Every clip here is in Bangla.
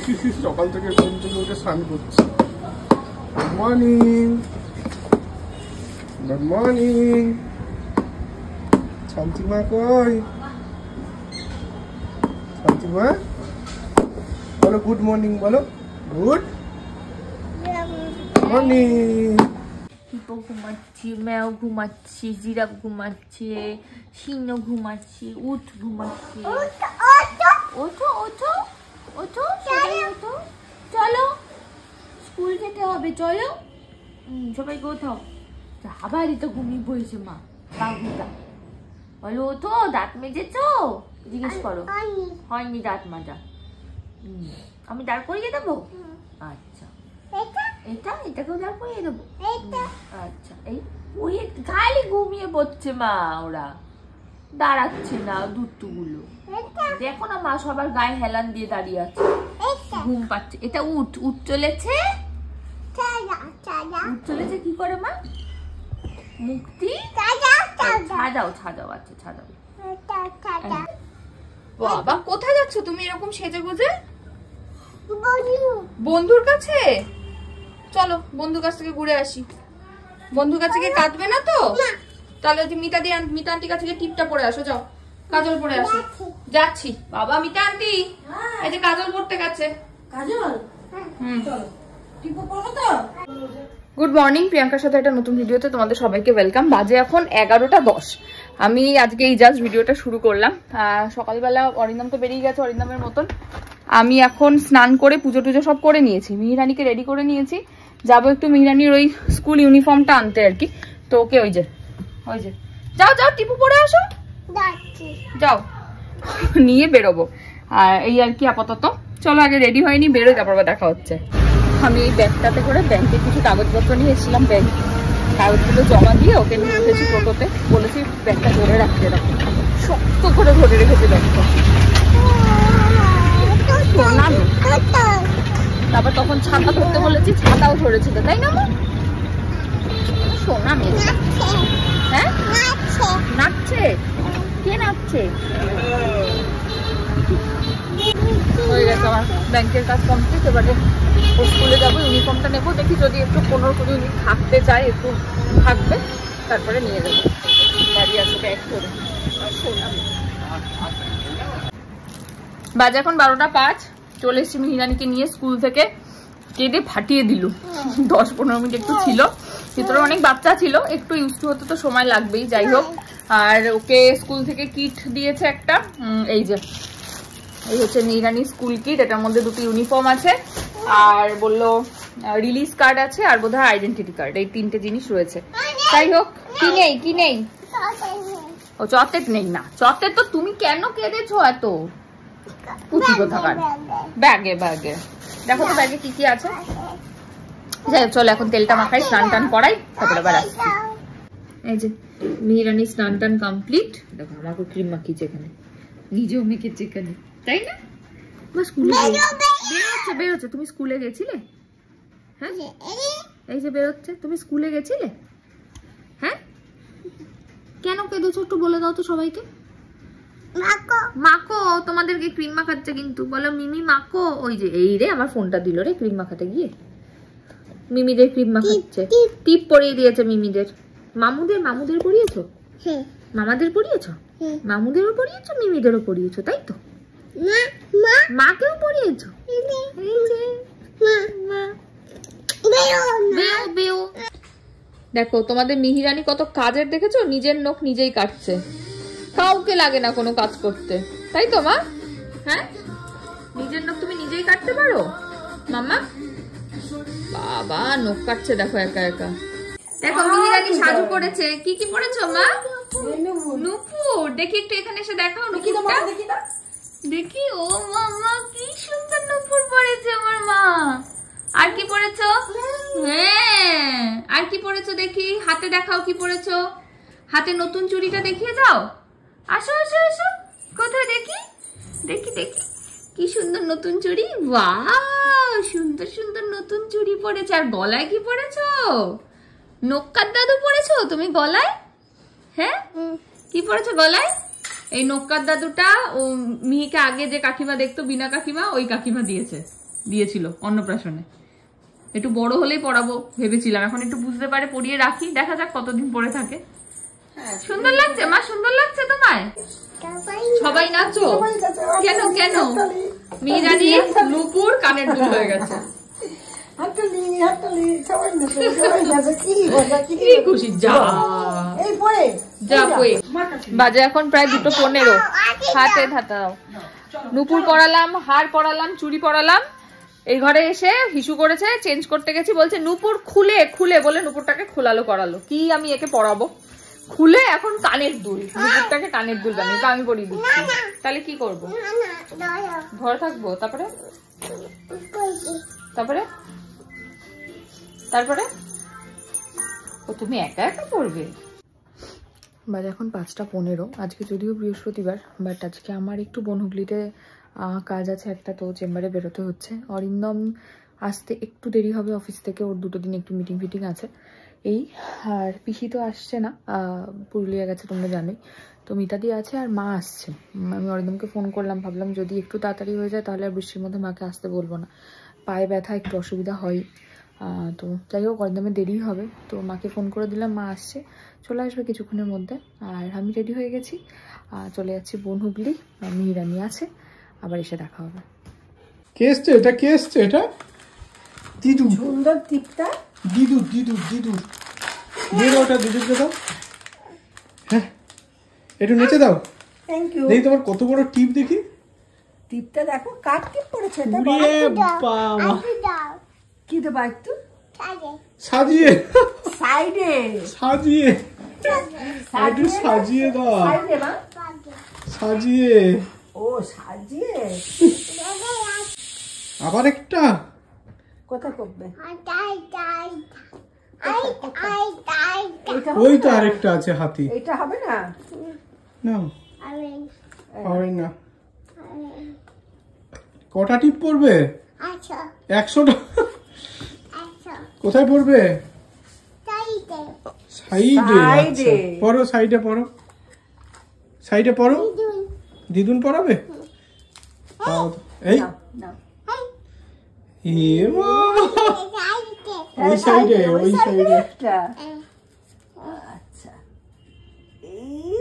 সকাল থেকে ঘুম থেকে উঠে স্নান করছি। Good morning, good morning. Shantima কই? শান্তিমা বলো গুড মর্নিং, বলো গুড মর্নিং। হিপো ঘুমাচ্ছে, ম্যাও ঘুমাচ্ছে, জিরাফ ঘুমাচ্ছে, সিংহ ঘুমাচ্ছে, উট ঘুমাচ্ছে। ওঠো ওঠো ওঠো সবাই ওঠো, চলো স্কুল যেতে হবে, চলো। সবাই কোথাও আবারই তো ঘুমিয়ে পড়েছে মা বাবুটা। বলো ওঠো, দাঁত মেজেছো? জিজ্ঞেস করো। হয়নি দাঁত মাজা। আমি দাঁড় করিয়ে দেবো? আচ্ছা, এটাকেও দাঁড় করিয়ে দেবো? আচ্ছা, এই ওই খালি ঘুমিয়ে পড়ছে মা, ওরা দাঁড়াচ্ছে না দুট্টুগুলো। দেখো না মা সবার গায়ে হেলান দিয়ে দাঁড়িয়ে আছে, ঘুম পাচ্ছে। এটা উঠ, উঠ চলেছে। উঠ চলেছে কি করে মা? মুক্তি ছাড়াও, ছাড়াও, আচ্ছা ছাড়াও। বাবা কোথায় যাচ্ছ তুমি এরকম সেজে গুজে? বন্ধুর কাছে? চলো বন্ধুর কাছ থেকে ঘুরে আসি। বন্ধুর কাছে গিয়ে কাঁদবে না তো? তাহলে মিতা আন্টির কাছে গিয়ে টিপটা পরে আসো, যাও কাজল পরে আসো। যাচ্ছি বাবা। মিতা আন্টি এই যে কাজল পড়তে গেছে। কাজল গুড মর্নিং, প্রিয়াঙ্কার সাথে একটা নতুন ভিডিওতে তোমাদের সবাইকে ওয়েলকাম। বাজে এখন 11:10। আমি আজকে এই জাস্ট ভিডিওটা শুরু করলাম। সকালবেলা অরিন্দম তো বেরিয়ে গেছে অরিন্দমের মতন। আমি এখন স্নান করে পুজো টুজো সব করে নিয়েছি, মিহিরানিকে রেডি করে নিয়েছি। যাবো একটু মিহিরানির ওই স্কুল ইউনিফর্মটা আনতে আর কি। তো ওকে ওই যে যাও যাও টিপু পরে আসো, যাও নিয়ে বেরোবো। আর এই আর কি আপাতত। চলো আগে রেডি হয়নি, বেরোই, তারপর দেখা হচ্ছে। আমি এই ব্যাগটাতে করে ব্যাংকে কিছু কাগজপত্র নিয়ে এসেছিলাম, ব্যাংক কাগজগুলো জমা দিয়ে ওকে নিয়ে উঠেছি টোটোতে। বলেছি ব্যাগটা ধরে রাখতে, রাখো শক্ত করে ধরে রেখেছি ব্যাগটা। তারপর তখন ছাতা ধরতে বলেছি, ছাতাও ধরেছিল, তাই না? সোনা মেয়ে। হ্যাঁ নাচছে? কে নাচছে? হয়ে গেছে আমার ব্যাংকের কাজ কমপ্লিট। এবারে ও স্কুলে যাবো, ইউনিফর্মটা নেবো। দেখি যদি একটু 15-20 মিনিট থাকতে চাই, একটু থাকবে, তারপরে নিয়ে যাবো। বাড়ি আসবে ব্যাগ করে। বাজে এখন 12:05। চলে এসেছি মিহিরানিকে নিয়ে স্কুল থেকে। কেটে ফাটিয়ে দিল। 10-15 মিনিট একটু ছিল, ভিতরে অনেক বাচ্চা ছিল, একটু ইউজ টু হতে তো সময় লাগবেই। যাই হোক, আর ওকে স্কুল থেকে কিট দিয়েছে একটা। এই যে এই হচ্ছে মিহিরানি স্কুল কিট। এটার মধ্যে 2টি ইউনিফর্ম আছে, আর বললো রিলিজ কার্ড আছে, আর বোধহয় আইডেন্টিটি কার্ড। এই 3টে জিনিস রয়েছে। যাই হোক, কি নেই? ও চটেট নেই না? চটেট তো তুমি কেন কেঁদেছো এত? পুঁথি কোথাকার? ব্যাগে দেখো তো ব্যাগে কি আছে। যাই হোক, চলো এখন তেলটা মাখাই, স্নান টান করাই, তারপরে আবার আসছি। এই যে মিহিরানি স্নান টান কমপ্লিট। দেখো আমাকে ক্রিম মাখিয়েছে এখানে, নিজেও মেখেছে এখানে, তাই না? স্কুলে বেরোচ্ছে। তুমি স্কুলে গেছিলে? হ্যাঁ এই যে বেরোচ্ছে। তুমি স্কুলে গেছিলে? হ্যাঁ কেন কেঁদেছো একটু বলে দাও তো সবাইকে। মাখো, তোমাদেরকে ক্রিম মাখাচ্ছে কিন্তু। বলো মিমি মাখো। ওই যে এই রে আমার ফোনটা দিল রে ক্রিম মাখাতে গিয়ে। মিমিদের ক্রিম মাখাচ্ছে, টিপ পরিয়ে দিয়েছে মিমিদের। মামুদের পরিয়েছো? মামাদের পরিয়েছো? মামুদেরও পরিয়েছো, মিমিদেরও পরিয়েছো, তাই তো? মাকেও পরিয়েছো? দেখো তোমাদের মিহিরানি কত কাজের, দেখেছো? নিজের নখ নিজেই কাটছে, কাউকে লাগে না কোনো কাজ করতে, তাই তো মা? হ্যাঁ নিজের নখ তুমি নিজেই কাটতে পারো মাম্মা? বাবা নখ কাটছে দেখো একা একা। দেখো মিহিরানি সাজু করেছে। কি পড়েছো মা? নুপুর। দেখি একটু এখানে এসে দেখাও নুপুরটা। দেখি। ও মামা কি সুন্দর নুপুর পড়েছে আমার মা। আর কি পড়েছো? হ্যাঁ আর কি পড়েছো দেখি, হাতে দেখাও কি পড়েছো। হাতে নতুন চুড়িটা দেখিয়ে দাও। আসো আসো আসো, কোথায় দেখি দেখি দেখি। কি সুন্দর নতুন চুড়ি। বাহ সুন্দর সুন্দর নতুন চুড়ি পড়েছে। আর গলায় কি পড়েছো? নক্কার দাদু পড়েছো তুমি গলায়? হ্যাঁ কি পড়েছো গলায়? এই নক্কার দাদুটা ও মিহিকে আগে যে কাকিমা দেখতো, বিনা কাকিমা, ওই কাকিমা দিয়েছে। দিয়েছিল অন্নপ্রাশনে। একটু বড় হলেই পড়াবো ভেবেছিলাম, এখন একটু বুঝতে পারে পড়িয়ে রাখি, দেখা যাক কতদিন পরে থাকে। সুন্দর লাগছে মা, সুন্দর লাগছে তোমায়? সবাই নাচো কেন? কেন মিহিরানি নুপুর কানের দুল হয়ে গেছে, কি খুশি। বাজে এখন প্রায় 2:15। হাতে দাও। নুপুর পড়ালাম, হার পড়ালাম, চুড়ি পড়ালাম। এই ঘরে এসে হিসু করেছে, চেঞ্জ করতে গেছি, বলছে নুপুর খুলে খুলে বলে নুপুরটাকে খোলালো করালো। কি আমি একে পড়াবো? খুলে এখন কানের দুল, নুপুরটাকে কানের দুল বানিয়ে তো আমি পরিয়ে দিচ্ছি। তাহলে কি করবো? ঘরে থাকবো। তারপরে তারপরে তারপরে ও তুমি একা একা পড়বে। বাজে এখন 5:15। আজকে যদিও বৃহস্পতিবার, বাট আজকে আমার একটু বনহুগলিতে কাজ আছে একটা, তো চেম্বারে বেরোতে হচ্ছে। অরিন্দম আসতে একটু দেরি হবে অফিস থেকে, ওর 2 দিন একটু মিটিং ফিটিং আছে এই। আর পিসি তো আসছে না, পুরুলিয়া গেছে তোমরা জানোই। তো মিতাদি আছে আর মা আসছে। আমি অরিন্দমকে ফোন করলাম, ভাবলাম যদি একটু তাড়াতাড়ি হয়ে যায় তাহলে আর বৃষ্টির মধ্যে মাকে আসতে বলবো না, পায়ে ব্যথা একটু অসুবিধা হয়। তো যাই হোক অরিন্দমের দেরি হবে, তো মাকে ফোন করে দিলাম, মা আসছে, চলে আসবে কিছুক্ষণের মধ্যে। আর আমি রেডি হয়ে গেছি, চলে যাচ্ছি বনহুগলি। মিহিরানি আছে, আবার এসে দেখা হবে। কে এসছে এটা? কে এসছে এটা? দিদু। সুন্দর টিপটা। দিদু দিদু দিদু দিয়ে দাও, ওটা দিদুকে দাও। হ্যাঁ একটু নেচে দাও। Thank you. দেখি তোমার কত বড় টিপ দেখি। টিপটা দেখো, কার টিপ পড়েছে এটা? বাবা কি দেবা একটু? সাজিয়ে সাইডে সাজিয়ে একটু সাজিয়ে দাও। সাইডে মা, সাজিয়ে। ও সাজিয়ে। আবার একটা কোথায় করবে? ওই তো আরেকটা আছে হাতি। এটা হবে না? না হবে না। কটা টিপ পড়বে? 100টা। কোথায় পড়বে? সাইডে। পড়ো সাইডে, পড়ো সাইডে, পড়ো। দিদুন পড়াবে? এই ওই সাইডে, ওই সাইডে। আচ্ছা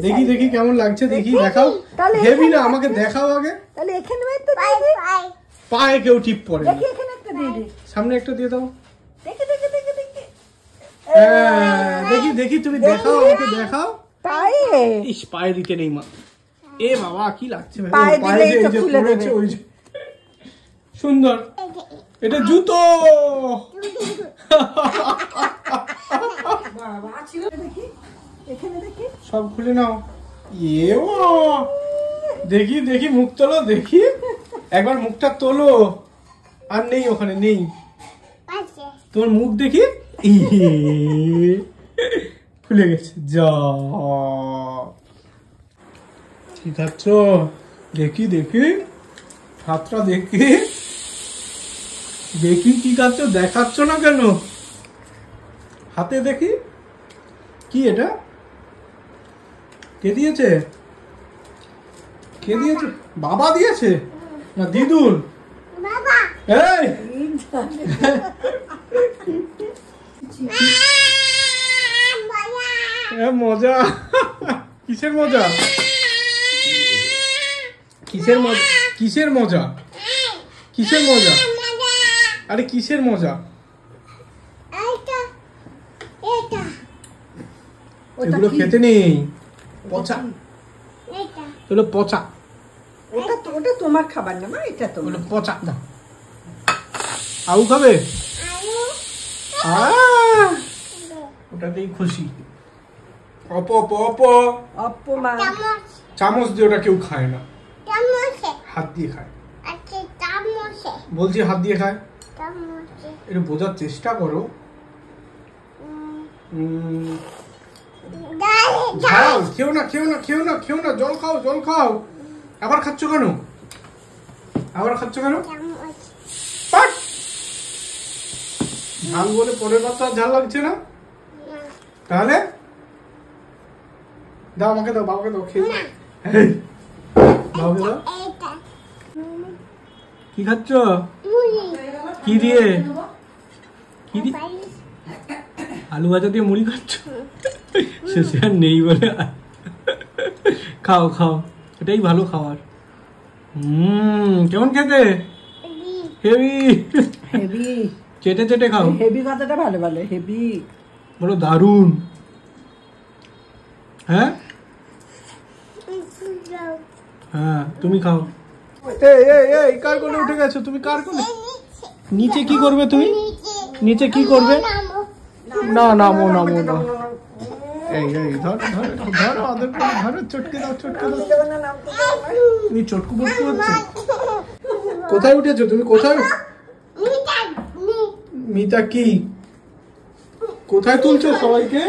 দেখি দেখি কেমন লাগছে, দেখি দেখাও। হেভি না, আমাকে দেখাও আগে। তাহলে এখানে একটা পায়ে কেউ টিপ পড়ে? দেখি এখানে একটা দিয়ে দে। সামনে একটা দিয়ে দাও। দেখি দেখি দেখি দেখি দেখি দেখি তুমি দেখাও, আমাকে দেখাও। পায়ে? ইস পায়ে দিতে নেই মা। এ বাবা কি লাগছে? পায়ে দিলেই তো খুলে দেবে। ওই যে সুন্দর, এটা জুতো। বাবা ছিল, দেখি এখানে দেখি। সব খুলে নাও। দেখি দেখি মুখ তোলো, দেখি একবার মুখটা তোলো। আর নেই ওখানে, নেই তোমার মুখ, দেখি খুলে গেছে। যা ঠিক আছে, দেখি দেখি হাতটা দেখি দেখি কি খাচ্ছ, দেখাচ্ছ না কেন? হাতে দেখি কি এটা? কে দিয়েছে? কে দিয়েছে? বাবা দিয়েছে না দিদুন? এই মজা। কিসের মজা? কিসের মজা? কিসের মজা? কিসের মজা? আরে কিসের মজা? এগুলো খেতে নেই, পচা। এগুলো পচা। ওটা তোমার খাবার না মা, এটা তো পচা। আউ খাবে? ওটাতেই খুশি। অপ অপ অপ অপমা। চামচ দিয়ে ওটা কেউ খায় না, হাত দিয়ে খায়। বলছি হাত দিয়ে খায়। একটু বোঝার চেষ্টা করো। ঝাল খেও না, খেও না, খেও না, খেও না। জল খাও, জল খাও। আবার খাচ্ছ কেন? আবার খাচ্ছ কেন? ঝাল বলে পরের বার তো আর ঝাল লাগছে না। তাহলে দাও, আমাকে দাও, বাবাকে দাও, খেয়ে বাবাকে দাও। কি খাচ্ছ? কি দিয়ে আলু ভাজা দিয়ে মুড়ি খাচ্ছ? শেষে আর নেই বলে খাও খাও, এটাই ভালো খাবার। কেমন খেতে? হেভি হেভি চেটে চেটে খাও। হেভি কথাটা ভালো ভালো হেভি বলো দারুন। হ্যাঁ হ্যাঁ তুমি খাও। এই কার কোলে উঠে গেছো তুমি? কার কোলে? নিচে কি করবে তুমি? নিচে কি করবে? না নামো নামো না। এই ধর ধর ধর ওদের কোলে ধরো, চটকে দাও চটকে দাও। তুমি চটকু বটকু হচ্ছে। কোথায় উঠেছো তুমি? কোথায়? মিতা কি কোথায় তুলছো সবাইকে?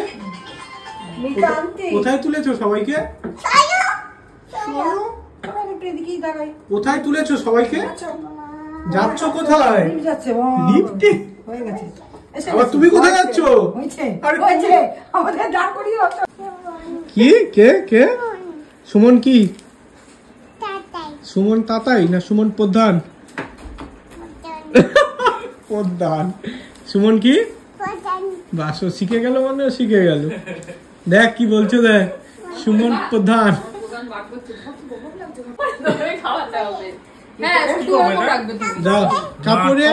কোথায় তুলেছো সবাইকে? কোথায় তুলেছো সবাইকে? যাচ্ছ কোথায়? লিফটে। আবার তুমি কোথায় যাচ্ছ? কি কে কে? সুমন কি? সুমন তাতাই না সুমন প্রধান? প্রধান। সুমন কি? বাস শিখে গেল, মানে শিখে গেল। দেখ কি বলছো, দেখ সুমন প্রধান। দাও কাপড়ে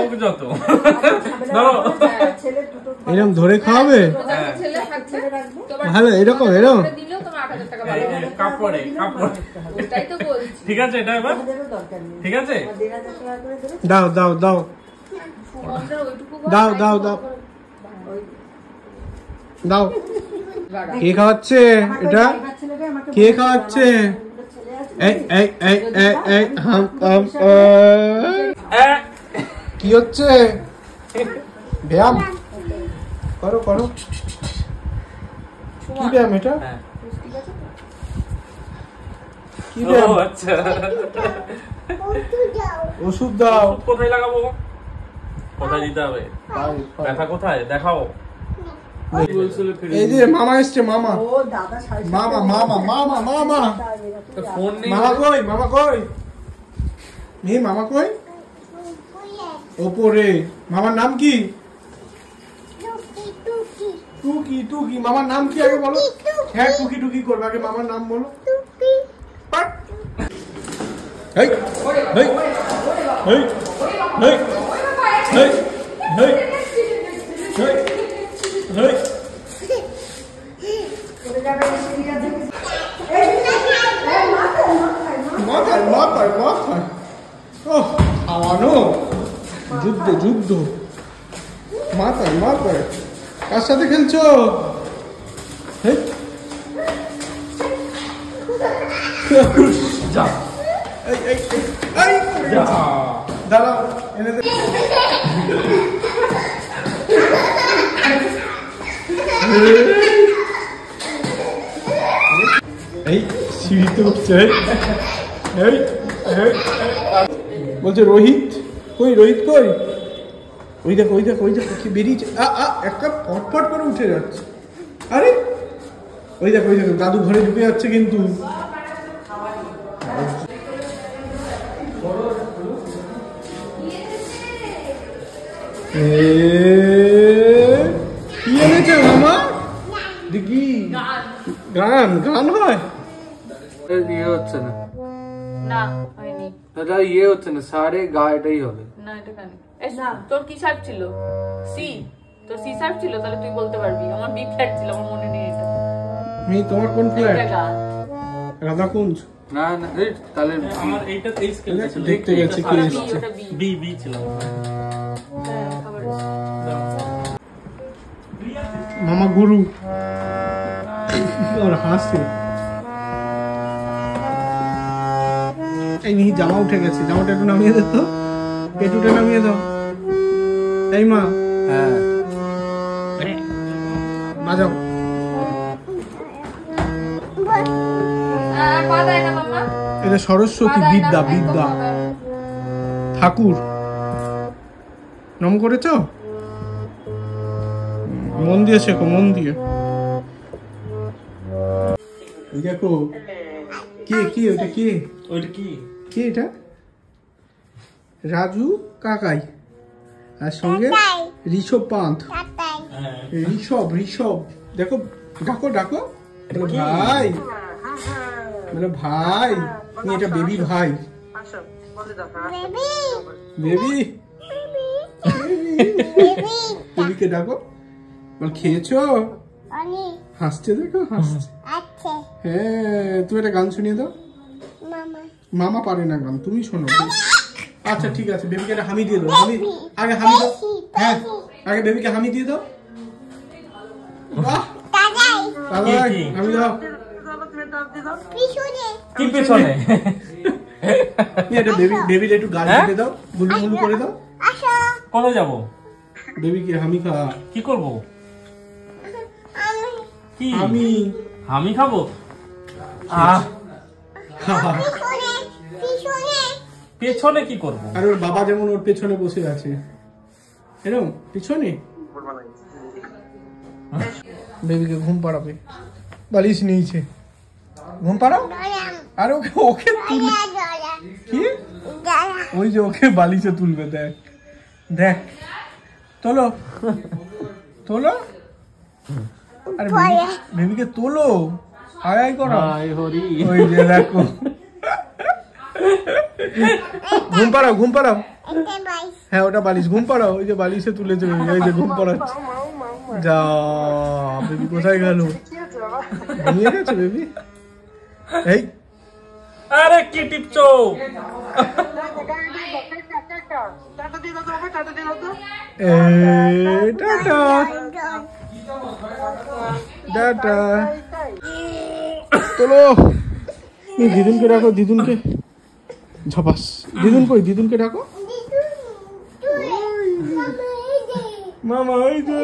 এরকম ধরে খাওয়াবে ভালো, এরকম এরকম ঠিক আছে। এটা এবার ঠিক আছে, দাও দাও দাও দাও দাও দাও দাও। কে খাওয়াচ্ছে এটা? কে খাওয়াচ্ছে? কি হচ্ছে? ব্যায়াম করো করো। কি ব্যায়াম এটা? কি ব্যায়াম? ওষুধ দাও। কোথায় লাগাবো? কোথায় দিতে হবে? ব্যথা কোথায় দেখাও। এই যে মামা এসছে, মামা মামা মামা মামা মামা। মামা কই? মামা কই? মামা কই? ওপরে। মামার নাম কি? টুকি টুকি। মামার নাম কি আগে বলো? হ্যাঁ টুকি টুকি করবে, আগে মামার নাম বলো। এই এই এই এই এই এই মাথায় মাথায় মাথায় খাওয়ানো, যুদ্ধ যুদ্ধ। মাথায় মাথায় কার সাথে খেলছো? দাঁড়াও এনে দে। এই সিঁড়িতে উঠছে। বলছে রোহিত কই? রোহিত কই? ওই দেখো ওই দেখো ওই দেখো কি বেরিয়েছে। একটা ফটফট করে উঠে যাচ্ছে। আরে ওই দেখো ওই দেখো দাদু ঘরে ঢুকে যাচ্ছে কিন্তু। কি এনেছে মামা? দেখি গান গান হয়। ইয়ে হচ্ছে না, না হয়নি। দাদা ইয়ে হচ্ছে না, সারে গা এটাই হবে না এটা কেন? তোর কি শার্প ছিল? সি। তোর সি শার্প ছিল, তাহলে তুই বলতে পারবি। আমার বি ফ্ল্যাট ছিল, আমার মনে নেই এটা। তোমার কোন ফ্ল্যাট? রাধাকুঞ্জ। না না তাহলে আমার এইটা এই স্কেলটা ছিল, দেখতে গেছে কি এসেছে। বি বি ছিল। মামা গুরু और হাসে। এই নি জামা উঠে গেছে, জামাটা একটু নামিয়ে দে তো, পেটুটা নামিয়ে দাও। এই মা হ্যাঁ বাজাও। এটা সরস্বতী বিদ্যা, বিদ্যা ঠাকুর নাম করেছ। মন দিয়ে শেখো, মন দিয়ে। দেখো কে কে ওটা? কে ওইটা কি? কে এটা? রাজু কাকাই। আর সঙ্গে ঋষভ পান্থ, ঋষভ ঋষভ দেখো, ডাকো ডাকো, ভাই বলে ভাই, এটা বেবি ভাই, বেবি বেবিকে ডাকো, বল খেয়েছো, হাসছে দেখো, হাসছে। হ্যাঁ তুমি একটা গান শুনিয়ে দাও। মামা পারে না গান, তুমি শোনো। আচ্ছা ঠিক আছে, বেবিকে একটা হামি দিয়ে দাও। হামি আগে, হামি দাও। হ্যাঁ আগে বেবিকে হামি দিয়ে দাও। বাহ দাদাই, হামি দাও। কি পেছনে? এটা বেবির একটু গাল দিয়ে দাও, গুলু গুলু করে দাও। কোথায় যাবো? বেবিকে হামি খা। কি করবো? কি হামি? আমি খাবো? পেছনে কি করবো? আর ওর বাবা যেমন ওর পেছনে বসে আছে, এরকম পিছনে। বেবিকে ঘুম পাড়াবে, বালিশ নিয়েছে, ঘুম পাড়াও। আর ওকে ওকে কি, ওই যে ওকে বালিশে তুলবে, দেখ দেখ, তোলো তোলো, আরে বেবিকে তোলো, আয় আয় করো, ওই যে দেখো। ঘুম পাড়াও, ঘুম পাড়াও। হ্যাঁ ওটা বালিশ, ঘুম পাড়াও। ওই যে বালিশে তুলেছে বেবি, ওই যে ঘুম পাড়াচ্ছে। যা বেবি কোথায় গেল? ঘুমিয়ে গেছে বেবি। এই আরে কি টিপছো? টাটা টাটা, চলো। দিদুনকে ডাকো, দিদুনকে। ঝপাস, দিদুন কই? দিদুনকে ডাকো। মামা ওই যে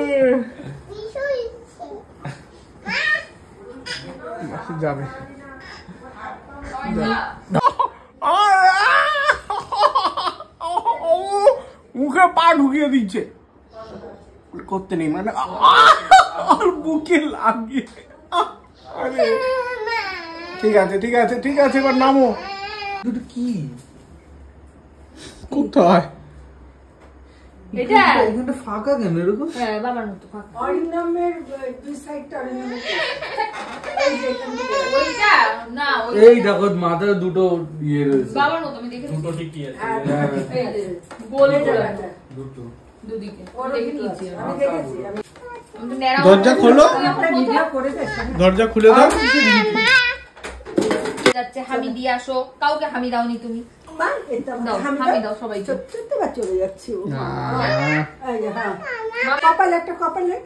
যাবে, মুখে পা ঢুকিয়ে দিচ্ছে, করতে নেই মানে, আর বুকে লাগে। ঠিক আছে ঠিক আছে ঠিক আছে, এবার নামো। দুটো কি কোথায়? এটা এখানটা ফাঁকা কেন এরকম? হ্যাঁ বাবার মতো ফাঁকা। অরিনামের দুই সাইডটা অরিনামের, ওইটা না, এই দেখো মাথায় দুটো ইয়ে রয়েছে। বাবার মতো আমি দেখেছি। দুটো ঠিকই আছে। এই যে গোল গোল দুটো দুদিকে দেখে নিয়েছি আমি দেখেছি। আমি আমি নেড়া দরজা খোলো, ভিডিও করে দেখ। দরজা খুলে দাও। যাচ্ছে, হামি দিয়ে আসো। কাউকে হামি দাওনি তুমি? দাও, হামি দাও সবাই। চলতে বা চলে যাচ্ছি। ও না, এই যে, হ্যাঁ কপালে একটা, কপালে।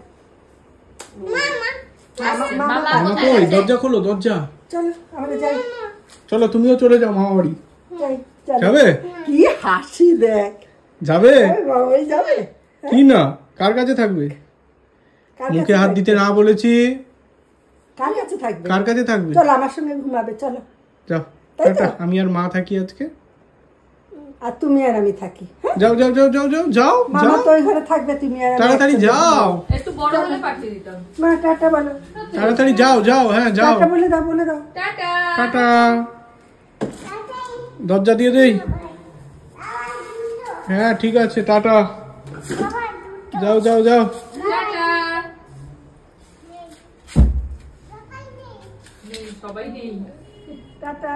মামা মামা কই? দরজা খোলো, দরজা। চলো আমরা যাই, চলো তুমিও চলে যাও মামা বাড়ি। যাই চলো। যাবে? কি হাসি দেখ। যাবে? ওই যাবে। কি না, কার কাছে থাকবে? কার মুখে কাছে হাত থাকবে? দিতে না বলেছি। কার কাছে থাকবে? কার কাছে থাকবে? চলো আমার সঙ্গে ঘুমাবে, চলো। যাও তাই তো? টাটা, আমি আর মা থাকি আজকে। আর তুমি আর আমি থাকি। হ্যাঁ যাও যাও যাও যাও যাও যাও মামা যাও, তো ওই ঘরে থাকবে, তুমি আর আমি তাড়াতাড়ি একসাথে যাও, একটু বড় হলে পাঠিয়ে দিতাম। মা টাটা বলো, তাড়াতাড়ি যাও যাও, হ্যাঁ যাও, টাটা বলে দাও, বলে দাও। টাটা। টাটা। দরজা দিয়ে দেই? হ্যাঁ ঠিক আছে, টাটা। যাও যাও যাও। টাটা। সবাই নেই। টাটা।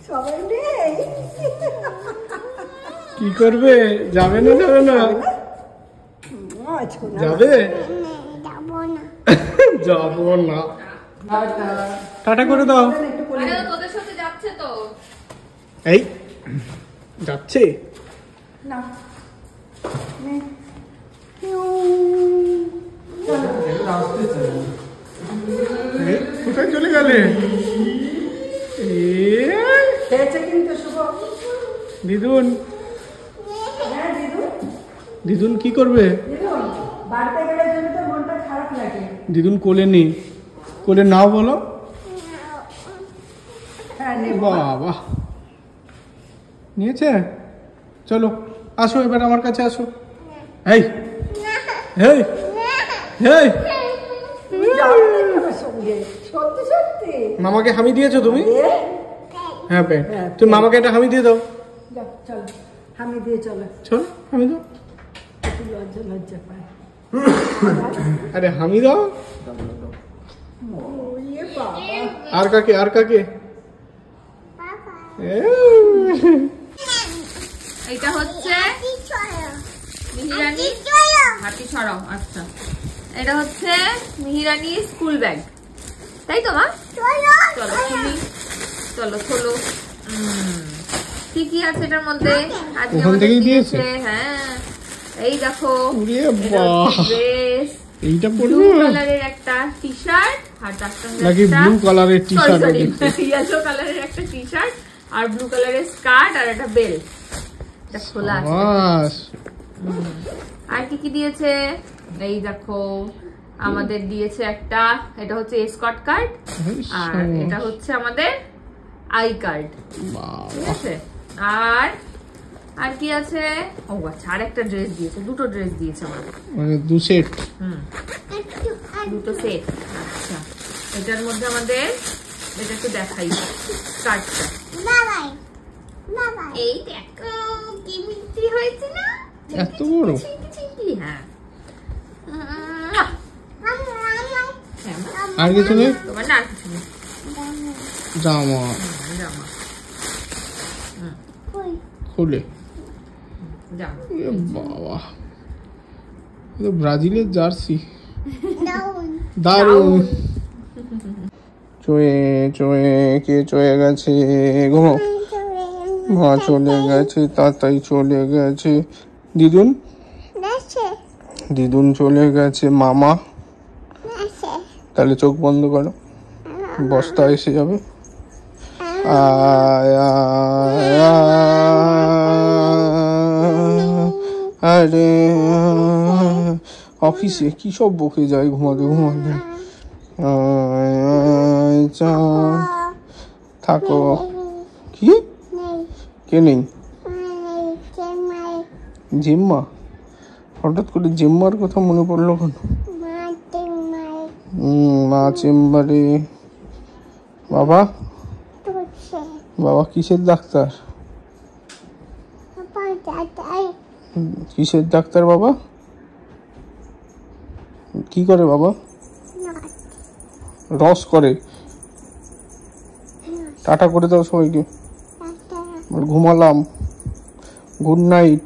সবাই নেই। কি করবে? যাবে না যাবে না? আজকে না। যাবে? যাবো না। টাটা করে দাও। একটু করে আরে ও তোদের সাথে যাচ্ছে তো। এই যাচ্ছে। না। এই, কোথায় চলে গেলে? খেয়েছে কিন্তু শুভ। দিদুন, হ্যাঁ দিদু, দিদুন কি করবে? দিদু বাড়িতে গেলে জন্য তো মনটা খারাপ লাগে। দিদুন কোলে নেই, কোলে নাও বলো। হ্যাঁ নেব। বাবা, নিয়েছে? চলো আসো এবার আমার কাছে আসো। এই এই এই, যাবে না আমার সঙ্গে, সত্যি সত্যি। মামাকে হামি দিয়েছো তুমি? এ, হ্যাঁ তুমি মামাকে একটা হামি দিয়ে দাও। যাও চলো। হামি দিয়ে চলো, চলো হামি দাও। একটু লজ্জা লজ্জা পায়। আরে হামি দাও। ইয়ে বাবা, আর কাকে আর কাকে? এটা হচ্ছে মিহিরানি হাতি ছড়াও। আচ্ছা, এটা হচ্ছে মিহিরানি স্কুল ব্যাগ, তাই তো মা? চলো খুলি, চলো খোলো। কি কি আছে এটার মধ্যে? আজকে ওখান আমাদের থেকেই দিয়েছে? হ্যাঁ, এই দেখো ওরে বাহ, ড্রেস, এইটা ব্লু পরবে কালারের একটা টি শার্ট, আর তার সঙ্গে নাকি ব্লু কালারের টি শার্ট? ইয়েলো কালারের একটা টি শার্ট, আর ব্লু কালারের স্কার্ট, আর একটা বেল্ট। এটা খোলা আছে। বাস, আর কি কি দিয়েছে? এই দেখো, আমাদের দিয়েছে একটা, এটা হচ্ছে এসকর্ট কার্ড, আর এটা হচ্ছে আমাদের আই কার্ড। ঠিক আছে, আর কি আছে? ও আচ্ছা, আর একটা ড্রেস দিয়েছে, দুটো ড্রেস দিয়েছে আমাদের, মানে দু সেট। দুটো সেট। আচ্ছা, এটার মধ্যে আমাদের, এটা একটু দেখাই কার্ডটা। এই দেখো কি মিষ্টি হয়েছে না, এত বড়? হ্যাঁ। আর কিছু নেই? তোমার না আর কিছু নেই? জামা জামা, খুলে, জামা। এ বাবা, এটা ব্রাজিলের জার্সি, দারুন। চয়ে চয়ে কে চয়ে গেছে? ঘুমো। মা চলে গেছে, তাতাই চলে গেছে, দিদুন দিদুন চলে গেছে, মামা। তাহলে চোখ বন্ধ করো, বস্তা এসে যাবে। আয় আয় আরে অফিসে কি সব বকে যায় ঘুমাতে ঘুমাতে। থাকো। কি কে নেই? জিম্মা? হঠাৎ করে জিম্মার কথা মনে পড়লো কেন? মা চেম্বারে। বাবা? বাবা কিসের ডাক্তার? কিসের ডাক্তার বাবা? কি করে বাবা? রস করে। টাটা করে দাও সবাইকে, ঘুমালাম, গুড নাইট।